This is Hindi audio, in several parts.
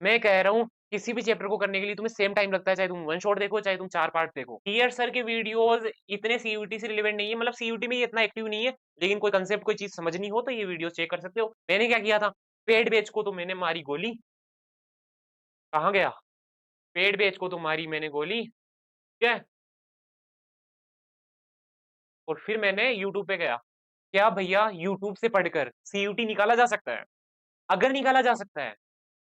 मैं कह रहा हूँ किसी भी चैप्टर को करने के लिए तुम्हें सेम टाइम लगता है, चाहे तुम वन शॉट देखो, चाहे तुम 4 पार्ट देखो। टीयर सर के वीडियोज़ इतने सीयूटी से रिलेवेंट नहीं है, मतलब सीयूटी में ये इतना एक्टिव नहीं है, लेकिन कोई कांसेप्ट, कोई चीज़ समझनी हो तो ये वीडियो चेक कर सकते हो। मैंने क्या किया था, पेड बैच को तो मैंने मारी गोली, कहाँ गया? पेड बैच को तो मारी मैंने गोली, ठीक है? और फिर मैंने यूट्यूब पे गया। क्या भैया यूट्यूब से पढ़कर सीयूटी निकाला जा सकता है? अगर निकाला जा सकता है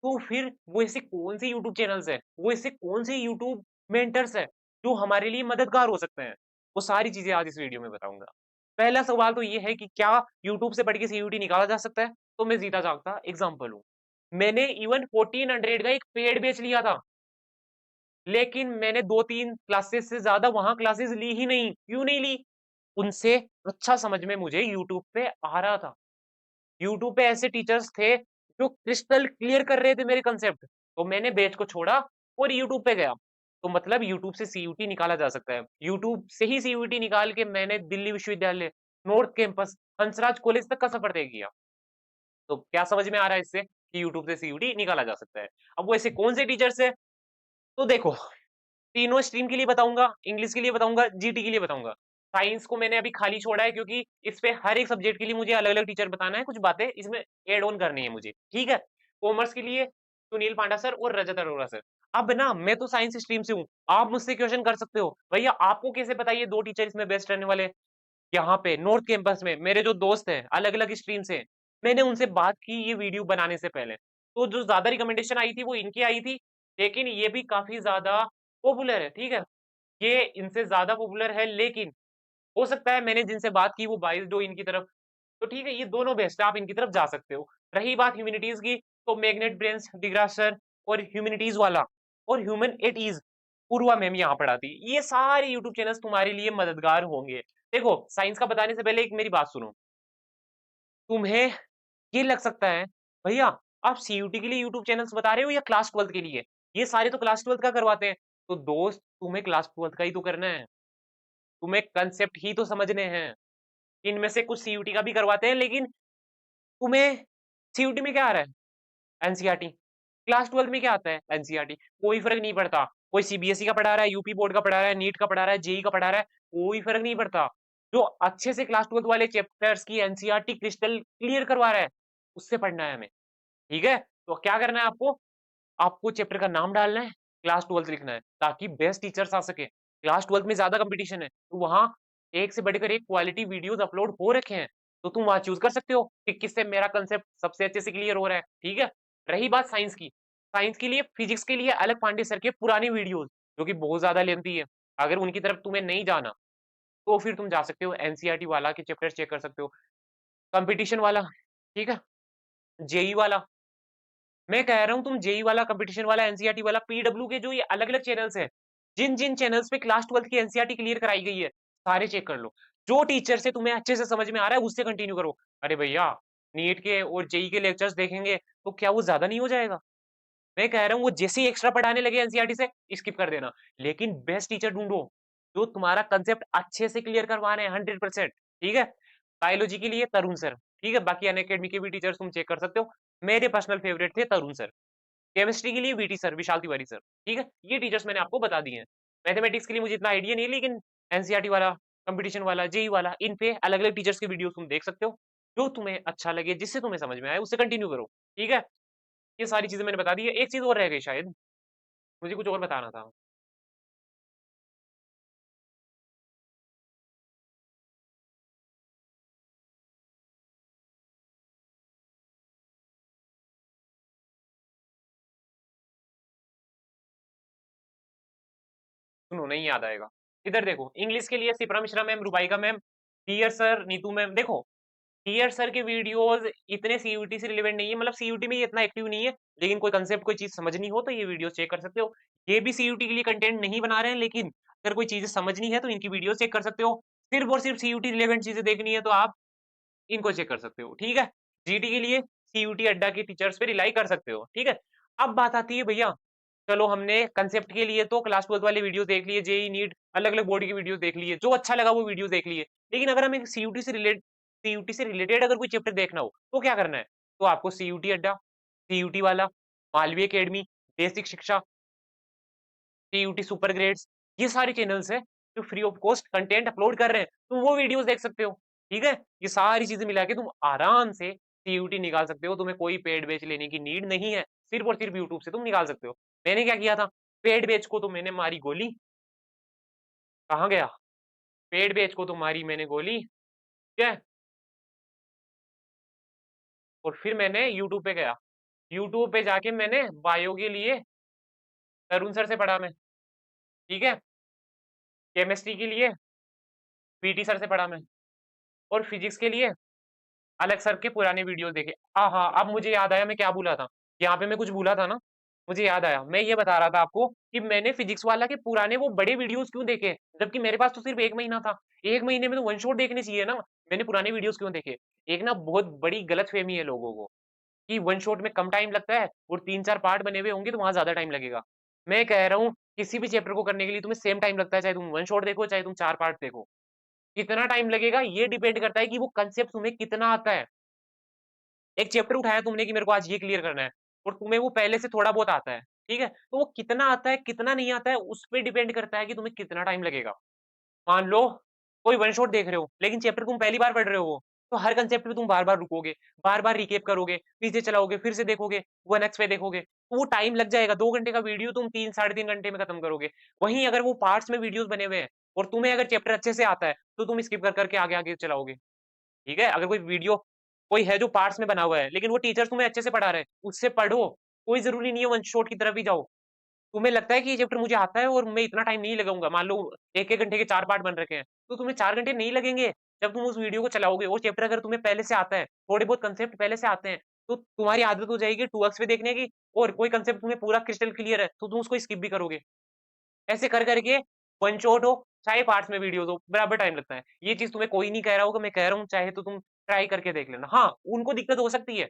तो फिर वो ऐसे कौन से यूट्यूब चैनल्स हैं, वो ऐसे कौन से यूट्यूब मेंटर्स हैं, जो हमारे लिए मददगार हो सकते हैं? वो सारी चीज़ें आज इस वीडियो में बताऊँगा। पहला सवाल तो ये है कि क्या यूट्यूब से पढ़ के सीयूटी निकाला जा सकता है? तो मैं जीता जागता एग्ज़ाम्पल हूँ। मैंने इवन 1400 का एक पेड बैच लिया था, लेकिन मैंने 2-3 क्लासेस से ज़्यादा वहाँ क्लासेस ली ही नहीं। क्यों नहीं ली? उनसे अच्छा समझ में मुझे यूट्यूब पे आ रहा था। यूट्यूब पे ऐसे टीचर्स थे जो क्रिस्टल क्लियर कर रहे थे मेरे कंसेप्ट, तो मैंने बैच को छोड़ा और यूट्यूब पे गया। तो मतलब यूट्यूब से सीयूटी निकाला जा सकता है। यूट्यूब से ही सीयूटी निकाल के मैंने दिल्ली विश्वविद्यालय, नॉर्थ कैंपस, हंसराज कॉलेज तक का सफर तय किया। तो क्या समझ में आ रहा है इससे कि यूट्यूब से सीयूटी निकाला जा सकता है। अब वो ऐसे कौन से टीचर्स हैं? तो देखो, तीनों स्ट्रीम के लिए बताऊँगा, इंग्लिश के लिए बताऊँगा, जीटी के लिए बताऊँगा। साइंस को मैंने अभी खाली छोड़ा है क्योंकि इस पे हर एक सब्जेक्ट के लिए मुझे अलग-अलग टीचर बताना है, कुछ बातें इसमें ऐड ऑन करनी है मुझे, ठीक है? कॉमर्स के लिए सुनील पांडा सर और रजत अरोड़ा सर। अब ना मैं तो साइंस स्ट्रीम से हूँ, आप मुझसे क्वेश्चन कर सकते हो, भैया आपको कैसे पता ये 2 टीचर इसमें बेस्ट रहने वाले हैं? यहाँ पे नॉर्थ कैंपस में मेरे जो दोस्त हैं, अलग-अलग स्ट्रीम से, मैंने उनसे बात की ये वीडियो बनाने से पहले। तो जो ज़्यादा रिकमेंडेशन आई थी वो इनकी आई थी, लेकिन ये भी काफ़ी ज़्यादा पॉपुलर है, ठीक है? ये इनसे ज़्यादा पॉपुलर है, लेकिन हो सकता है मैंने जिनसे बात की वो बायस्ड हो इनकी तरफ, तो ठीक है ये दोनों बेस्ट है, आप इनकी तरफ जा सकते हो। रही बात ह्यूमैनिटीज़ की, तो मैग्नेट ब्रेन्स, डिग्रास सर और ह्यूमैनिटीज़ वाला और human at ease Purva ma'am यहाँ पढ़ाती। ये सारे यूट्यूब चैनल्स तुम्हारे लिए मददगार होंगे। देखो, साइंस का बताने से पहले एक मेरी बात सुनो। तुम्हें ये लग सकता है, भैया आप सीयूटी के लिए यूट्यूब चैनल्स बता रहे हो या क्लास 12th के लिए? ये सारे तो क्लास 12th का करवाते हैं। तो दोस्त तुम्हें क्लास 12th का ही तो करना है। तुम्हें कांसेप्ट ही तो समझने हैं। इनमें से कुछ सीयूटी का भी करवाते हैं, लेकिन तुम्हें सीयूटी में क्या आ रहा है? एनसीईआरटी। क्लास 12 में क्या आता है? एनसीईआरटी। कोई फ़र्क नहीं पड़ता। कोई सीबीएसई का पढ़ा रहा है, यूपी बोर्ड का पढ़ा रहा है, नीट का पढ़ा रहा है, जेईई का पढ़ा रहा है, कोई फ़र्क नहीं पड़ता। जो अच्छे से क्लास 12 वाले चैप्टर्स की एनसीईआरटी क्रिस्टल क्लियर करवा रहा है, उससे पढ़ना है हमें। ठीक है? तो क्या करना है आपको? आपको चैप्टर का नाम डालना है, क्लास 12th लिखना है, ताकि बेस्ट टीचर्स आ सकें। क्लास 12th में ज़्यादा कॉम्पिटिशन है, तो वहाँ एक से बढ़कर एक क्वालिटी वीडियोज़ अपलोड हो रखे हैं, तो तुम वहाँ चूज़ कर सकते हो कि किससे मेरा कांसेप्ट सबसे अच्छे से क्लियर हो रहा है, ठीक है? रही बात साइंस की, साइंस के लिए, फिज़िक्स के लिए अलग पांडे सर के पुराने वीडियोज़, जो कि बहुत ज़्यादा लेंथी है। अगर उनकी तरफ तुम्हें नहीं जाना, तो फिर तुम जा सकते हो एनसीईआरटी वाला के चैप्टर्स चेक कर सकते हो। कॉम्पिटिशन वाला, ठीक है? जेईई वाला, मैं कह रहा हूँ तुम जेईई वाला, कॉम्पिटिशन वाला, एनसीईआरटी वाला, पीडब्ल्यू के जो ये अलग-अलग चैनल्स हैं, जिन-जिन चैनल्स पे क्लास 12th की एनसीईआरटी क्लियर कराई गई है, सारे चेक कर लो। जो टीचर से तुम्हें अच्छे से समझ में आ रहा है, उससे कंटिन्यू करो। अरे भैया, नीट के और जेईई के लेक्चर्स देखेंगे, तो क्या वो ज़्यादा नहीं हो जाएगा? मैं कह रहा हूँ वो जैसे ही एक्स्ट्रा पढ़ाने लगे एनसीईआरटी से, स्किप कर देना। लेकिन बेस्ट टीचर ढूँढो, जो तुम्हारा कांसेप्ट अच्छे से क्लियर करवा रहे हैं 100%, ठीक है? बायोलॉजी के लिए तरुण सर, ठीक है? बाकी अनअकैडमी के भी टीचर्स तुम चेक कर सकते हो। मेरे पर्सनल फेवरेट थे तरुण सर। केमिस्ट्री के लिए वीटी सर, विशाल तिवारी सर, ठीक है? ये टीचर्स मैंने आपको बता दिए हैं। मैथमेटिक्स के लिए मुझे इतना आइडिया नहीं है, लेकिन एनसीईआरटी वाला, कॉम्पिटिशन वाला, जेईई वाला, इन पे अलग-अलग टीचर्स के वीडियोज़ तुम देख सकते हो। जो तुम्हें अच्छा लगे, जिससे तुम्हें समझ में आए, उससे कंटिन्यू करो, ठीक है? ये सारी चीज़ें मैंने बता दी है। एक चीज़ और रह गई शायद, मुझे कुछ और बताना था। सुनो, नहीं याद आएगा। इधर देखो, इंग्लिश के लिए Shipra Mishra ma'am, Rubaika ma'am, dear sir, Neetu ma'am, देखो टीयर सर के वीडियोज़ इतने सीयूटी से रिलेवेंट नहीं है, मतलब सीयूटी में ये इतना एक्टिव नहीं है, लेकिन कोई कांसेप्ट, कोई चीज़ समझनी हो तो ये वीडियो चेक कर सकते हो। ये भी सीयूटी के लिए कंटेंट नहीं बना रहे हैं, लेकिन अगर कोई चीज़ें समझनी है तो इनकी वीडियो चेक कर सकते हो। सिर्फ़ और सिर्फ़ सीयूटी रिलेवेंट चीज़ें देखनी है तो आप इनको चेक कर सकते हो, ठीक है? जीटी के लिए सीयूटी अड्डा के टीचर्स पे रिलाई कर सकते हो, ठीक है? अब बात आती है भैया, चलो हमने कांसेप्ट के लिए तो क्लास 12 वाले वीडियोज़ देख लिए, जेईई, नीट, अलग-अलग बोर्ड की वीडियोज़ देख लिए, जो अच्छा लगा वो वीडियोज़ देख लिए। लेकिन अगर हमें सीयूटी से रिलेटेड अगर कोई चैप्टर देखना हो, तो क्या करना है? तो आपको सीयूटी अड्डा, सीयूटी वाला मालवी अकेडमी, बेसिक शिक्षा, टीयूटी सुपर ग्रेड्स, ये सारे चैनल्स हैं जो free of cost content upload कर रहे हैं। तुम वो वीडियोज़ देख सकते हो, ठीक है? ये सारी चीज़ें मिला के तुम आराम से सीयूटी निकाल सकते हो, तुम्हें कोई पेड बैच लेने की नीड नहीं है, सिर्फ़ और सिर्फ़ यूट्यूब से तुम निकाल सकते हो। मैंने क्या किया था, पेड बैच को तो मैंने मारी गोली, कहाँ गया? पेड बैच को तो मारी मैंने गोली, ठीक है? और फिर मैंने यूट्यूब पे गया। यूट्यूब पे जाके मैंने बायो के लिए तरुण सर से पढ़ा मैं, ठीक है? केमिस्ट्री के लिए पीटी सर से पढ़ा मैं और फिजिक्स के लिए अलग सर के पुराने वीडियोज़ देखे। हाँ, हाँ, अब मुझे याद आया मैं क्या भूला था। यहाँ पे मैं कुछ भूला था ना, मुझे याद आया। मैं ये बता रहा था आपको कि मैंने फिजिक्स वाला के पुराने वो बड़े वीडियोज़ क्यों देखे, जबकि मेरे पास तो सिर्फ़ 1 महीना था। 1 महीने में तो वन शॉट देखने चाहिए ना, मैंने पुराने वीडियोज़ क्यों देखे? एक ना बहुत बड़ी गलतफ़हमी है लोगों को कि वन शॉट में कम टाइम लगता है और 3-4 पार्ट बने हुए होंगे तो वहाँ ज़्यादा टाइम लगेगा। मैं कह रहा हूँ किसी भी चैप्टर को करने के लिए तुम्हें सेम टाइम लगता है, चाहे तुम वन शॉट देखो, चाहे तुम 4 पार्ट देखो। कितना टाइम लगेगा ये डिपेंड करता है कि वो कांसेप्ट तुम्हें कितना आता है। एक चैप्टर उठाया तुमने कि मेरे को आज ये क्लियर करना है और तुम्हें वो पहले से थोड़ा बहुत आता है, ठीक है? तो वो कितना आता है, कितना नहीं आता है, उस पे डिपेंड करता है कि तुम्हें कितना टाइम लगेगा। मान लो कोई वन शॉट देख रहे हो, लेकिन चैप्टर तुम पहली बार पढ़ रहे हो वो, तो हर कांसेप्ट में तुम बार-बार रुकोगे, बार-बार रिकैप करोगे, पीछे चलाओगे, फिर से देखोगे, 1x पे देखोगे, तो वो टाइम लग जाएगा। 2 घंटे का वीडियो तुम 3 साढ़े 3 घंटे में खत्म करोगे। वहीं अगर वो पार्ट्स में वीडियोज़ बने हुए हैं और तुम्हें अगर चैप्टर अच्छे से आता है, तो तुम स्किप कर के आगे-आगे चलाओगे। ठीक है? अगर कोई वीडियो कोई है जो पार्ट्स में बना हुआ है, लेकिन वो टीचर तुम्हें अच्छे से पढ़ा रहे हैं, उससे पढ़ो। कोई ज़रूरी नहीं है वन शॉट की तरफ ही जाओ। तुम्हें लगता है कि ये चैप्टर मुझे आता है और मैं इतना टाइम नहीं लगाऊँगा, मान लो 1-1 घंटे के 4 पार्ट बन रखे हैं, तो तुम्हें 4 घंटे नहीं लगेंगे, जब तुम उस वीडियो को चलाओगे। वो चैप्टर अगर तुम्हें पहले से आता है, थोड़े बहुत कांसेप्ट पहले से आते हैं, तो तुम्हारी आदत हो जाएगी 2x पे देखने की और कोई कांसेप्ट तुम्हें पूरा क्रिस्टल क्लियर है, तो तुम उसको स्किप भी करोगे। ऐसे कर के वन शॉट हो, चाहे पार्ट्स में वीडियोज़ हो, बराबर टाइम लगता है। ये चीज़ तुम्हें कोई नहीं कह रहा होगा, मैं कह रहा हूँ, चाहे तो तुम ट्राई करके देख लेना। हाँ, उनको दिक्कत हो सकती है,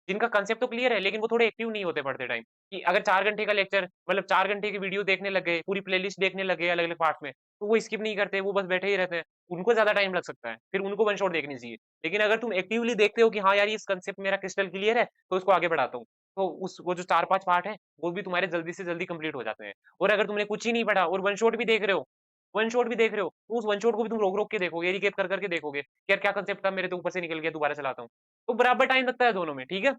जिनका कांसेप्ट तो क्लियर है, लेकिन वो थोड़े एक्टिव नहीं होते पढ़ते टाइम, कि अगर 4 घंटे का लेक्चर मतलब 4 घंटे की वीडियो देखने लग गए, पूरी प्लेलिस्ट देखने लग गए अलग-अलग पार्ट्स में, तो वो स्किप नहीं करते, वो बस बैठे ही रहते हैं। उनको ज़्यादा टाइम लग सकता है, फिर उनको वन शॉट देखनी चाहिए। लेकिन अगर तुम एक्टिवली देखते हो कि हाँ यार, ये इस कांसेप्ट मेरा क्रिस्टल क्लियर है, तो इसको आगे बढ़ाता हूँ। तो उस वो जो 4-5 पार्ट हैं, वो भी तुम्हारे जल्दी से जल्दी कंप्लीट हो जाते हैं। और अगर तुमने कुछ ही नहीं पढ़ा और वन शॉट भी देख रहे हो, तो उस वन शॉट को भी तुम रोक-रोक के देखोगे, रिकैप कर के देखोगे, कि यार क्या कांसेप्ट था, मेरे तो ऊपर से निकल गया, दोबारा चलाता हूँ। तो बराबर टाइम लगता है दोनों में, ठीक है?